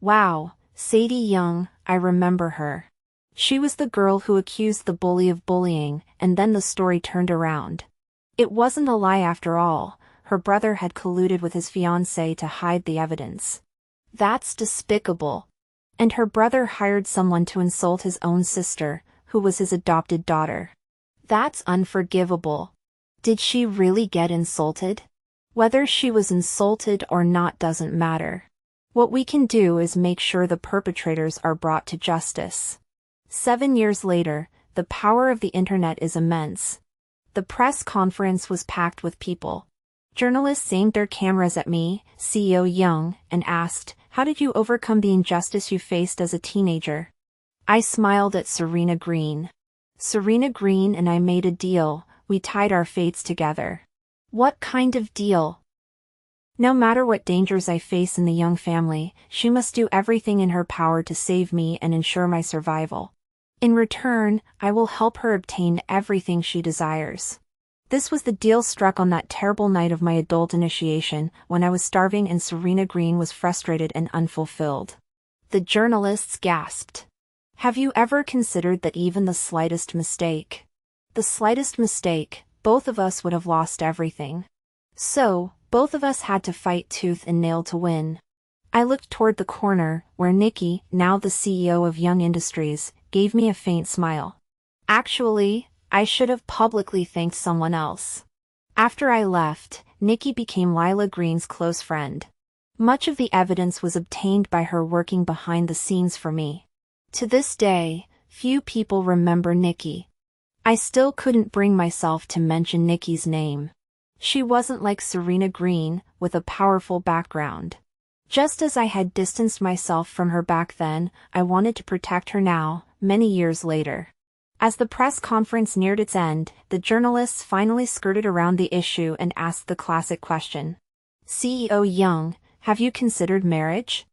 "Wow, Sadie Young, I remember her. She was the girl who accused the bully of bullying, and then the story turned around. It wasn't a lie after all, her brother had colluded with his fiancé to hide the evidence. That's despicable. And her brother hired someone to insult his own sister, who was his adopted daughter. That's unforgivable. Did she really get insulted? Whether she was insulted or not doesn't matter. What we can do is make sure the perpetrators are brought to justice." 7 years later, the power of the internet is immense. The press conference was packed with people. Journalists aimed their cameras at me, CEO Young, and asked, "How did you overcome the injustice you faced as a teenager?" I smiled at Serena Green. Serena Green and I made a deal, we tied our fates together. What kind of deal? No matter what dangers I face in the Young family, she must do everything in her power to save me and ensure my survival. In return, I will help her obtain everything she desires. This was the deal struck on that terrible night of my adult initiation, when I was starving and Serena Green was frustrated and unfulfilled. The journalists gasped. Have you ever considered that even the slightest mistake? The slightest mistake, both of us would have lost everything. So, both of us had to fight tooth and nail to win. I looked toward the corner, where Nikki, now the CEO of Young Industries, gave me a faint smile. Actually, I should have publicly thanked someone else. After I left, Nikki became Lila Green's close friend. Much of the evidence was obtained by her working behind the scenes for me. To this day, few people remember Nikki. I still couldn't bring myself to mention Nikki's name. She wasn't like Serena Green, with a powerful background. Just as I had distanced myself from her back then, I wanted to protect her now, many years later. As the press conference neared its end, the journalists finally skirted around the issue and asked the classic question. CEO Young, have you considered marriage?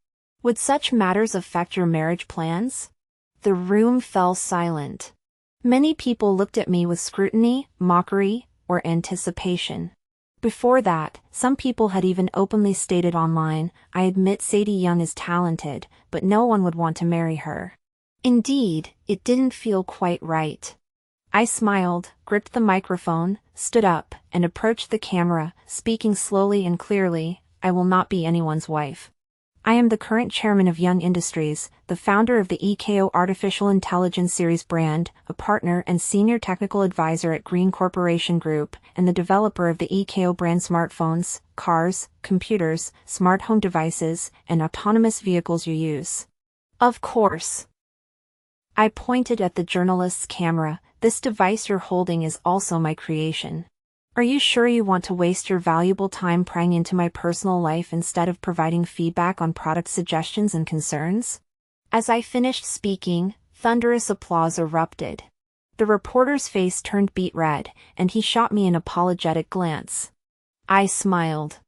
Would such matters affect your marriage plans? The room fell silent. Many people looked at me with scrutiny, mockery, or anticipation. Before that, some people had even openly stated online, "I admit Sadie Young is talented, but no one would want to marry her." Indeed, it didn't feel quite right. I smiled, gripped the microphone, stood up, and approached the camera, speaking slowly and clearly. I will not be anyone's wife. I am the current chairman of Young Industries, the founder of the EKO Artificial Intelligence Series brand, a partner and senior technical advisor at Green Corporation Group, and the developer of the EKO brand smartphones, cars, computers, smart home devices, and autonomous vehicles you use. Of course. I pointed at the journalist's camera. This device you're holding is also my creation. Are you sure you want to waste your valuable time prying into my personal life instead of providing feedback on product suggestions and concerns? As I finished speaking, thunderous applause erupted. The reporter's face turned beet red, and he shot me an apologetic glance. I smiled.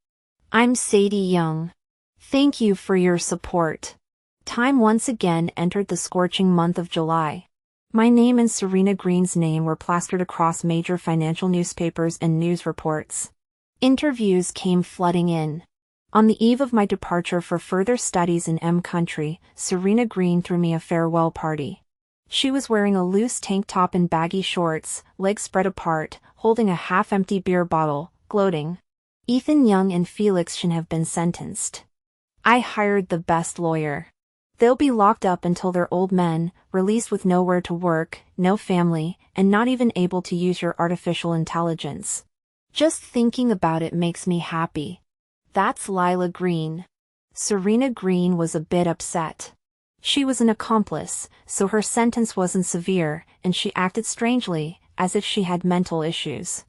I'm Sadie Young. Thank you for your support. Time once again entered the scorching month of July. My name and Serena Green's name were plastered across major financial newspapers and news reports. Interviews came flooding in. On the eve of my departure for further studies in M Country, Serena Green threw me a farewell party. She was wearing a loose tank top and baggy shorts, legs spread apart, holding a half-empty beer bottle, gloating. Ethan Young and Felix Shin have been sentenced. I hired the best lawyer. They'll be locked up until they're old men, released with nowhere to work, no family, and not even able to use your artificial intelligence. Just thinking about it makes me happy. That's Lila Green. Serena Green was a bit upset. She was an accomplice, so her sentence wasn't severe, and she acted strangely, as if she had mental issues.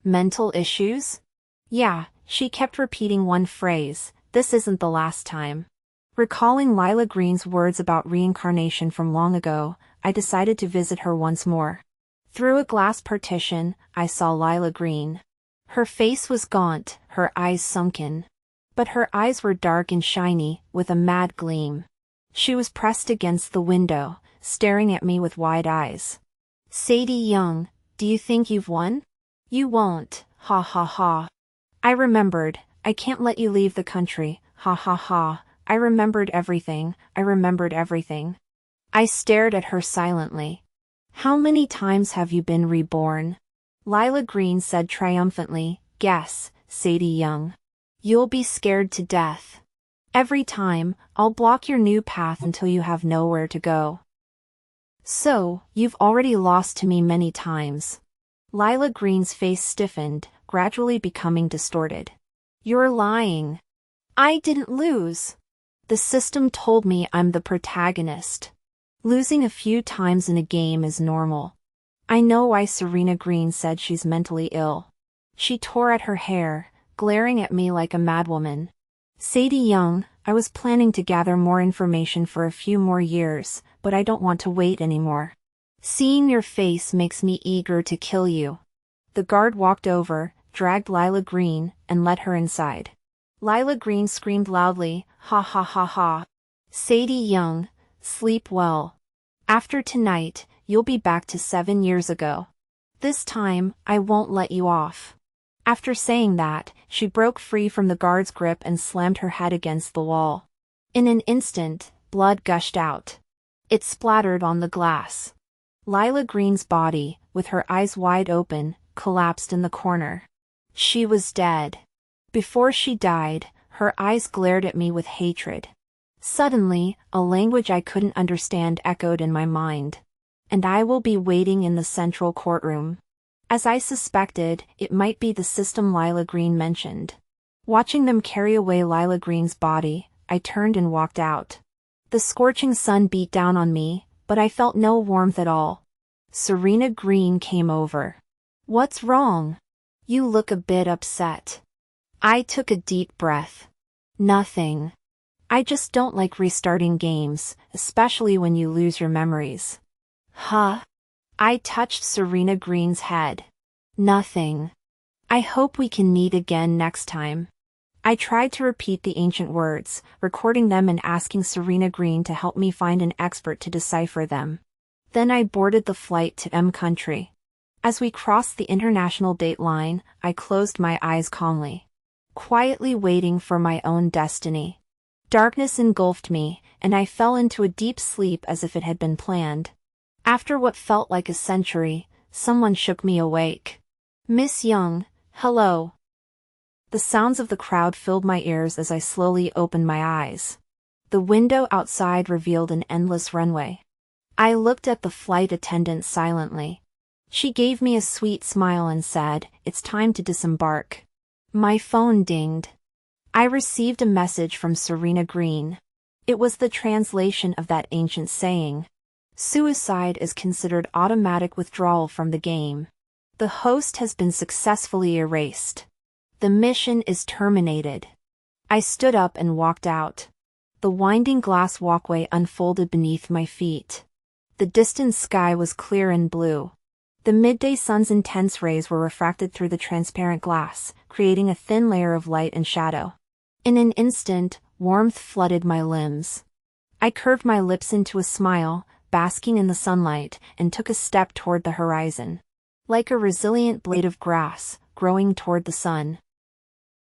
Mental issues? Yeah, she kept repeating one phrase, "This isn't the last time." Recalling Lila Green's words about reincarnation from long ago, I decided to visit her once more. Through a glass partition, I saw Lila Green. Her face was gaunt, her eyes sunken. But her eyes were dark and shiny, with a mad gleam. She was pressed against the window, staring at me with wide eyes. Sadie Young, do you think you've won? You won't, ha ha ha. I remembered, I can't let you leave the country, ha ha ha. I remembered everything, I remembered everything. I stared at her silently. How many times have you been reborn? Lila Green said triumphantly, guess, Sadie Young. You'll be scared to death. Every time, I'll block your new path until you have nowhere to go. So, you've already lost to me many times. Lila Green's face stiffened, gradually becoming distorted. You're lying. I didn't lose. The system told me I'm the protagonist. Losing a few times in a game is normal. I know why Serena Green said she's mentally ill. She tore at her hair, glaring at me like a madwoman. Sadie Young, I was planning to gather more information for a few more years, but I don't want to wait anymore. Seeing your face makes me eager to kill you. The guard walked over, dragged Lila Green, and led her inside. Lila Green screamed loudly, ha ha ha ha. Sadie Young, sleep well. After tonight, you'll be back to 7 years ago. This time, I won't let you off. After saying that, she broke free from the guard's grip and slammed her head against the wall. In an instant, blood gushed out. It splattered on the glass. Lila Green's body, with her eyes wide open, collapsed in the corner. She was dead. Before she died, her eyes glared at me with hatred. Suddenly, a language I couldn't understand echoed in my mind. And I will be waiting in the central courtroom. As I suspected, it might be the system Lila Green mentioned. Watching them carry away Lila Green's body, I turned and walked out. The scorching sun beat down on me, but I felt no warmth at all. Serena Green came over. What's wrong? You look a bit upset. I took a deep breath. Nothing. I just don't like restarting games, especially when you lose your memories. Huh? I touched Serena Green's head. Nothing. I hope we can meet again next time. I tried to repeat the ancient words, recording them and asking Serena Green to help me find an expert to decipher them. Then I boarded the flight to M Country. As we crossed the international date line, I closed my eyes calmly, quietly waiting for my own destiny. Darkness engulfed me, and I fell into a deep sleep as if it had been planned. After what felt like a century, someone shook me awake. "Miss Young, hello." The sounds of the crowd filled my ears as I slowly opened my eyes. The window outside revealed an endless runway. I looked at the flight attendant silently. She gave me a sweet smile and said, "It's time to disembark." My phone dinged. I received a message from Serena Green. It was the translation of that ancient saying. Suicide is considered automatic withdrawal from the game. The host has been successfully erased. The mission is terminated. I stood up and walked out. The winding glass walkway unfolded beneath my feet. The distant sky was clear and blue. The midday sun's intense rays were refracted through the transparent glass, creating a thin layer of light and shadow. In an instant, warmth flooded my limbs. I curved my lips into a smile, basking in the sunlight, and took a step toward the horizon. Like a resilient blade of grass, growing toward the sun,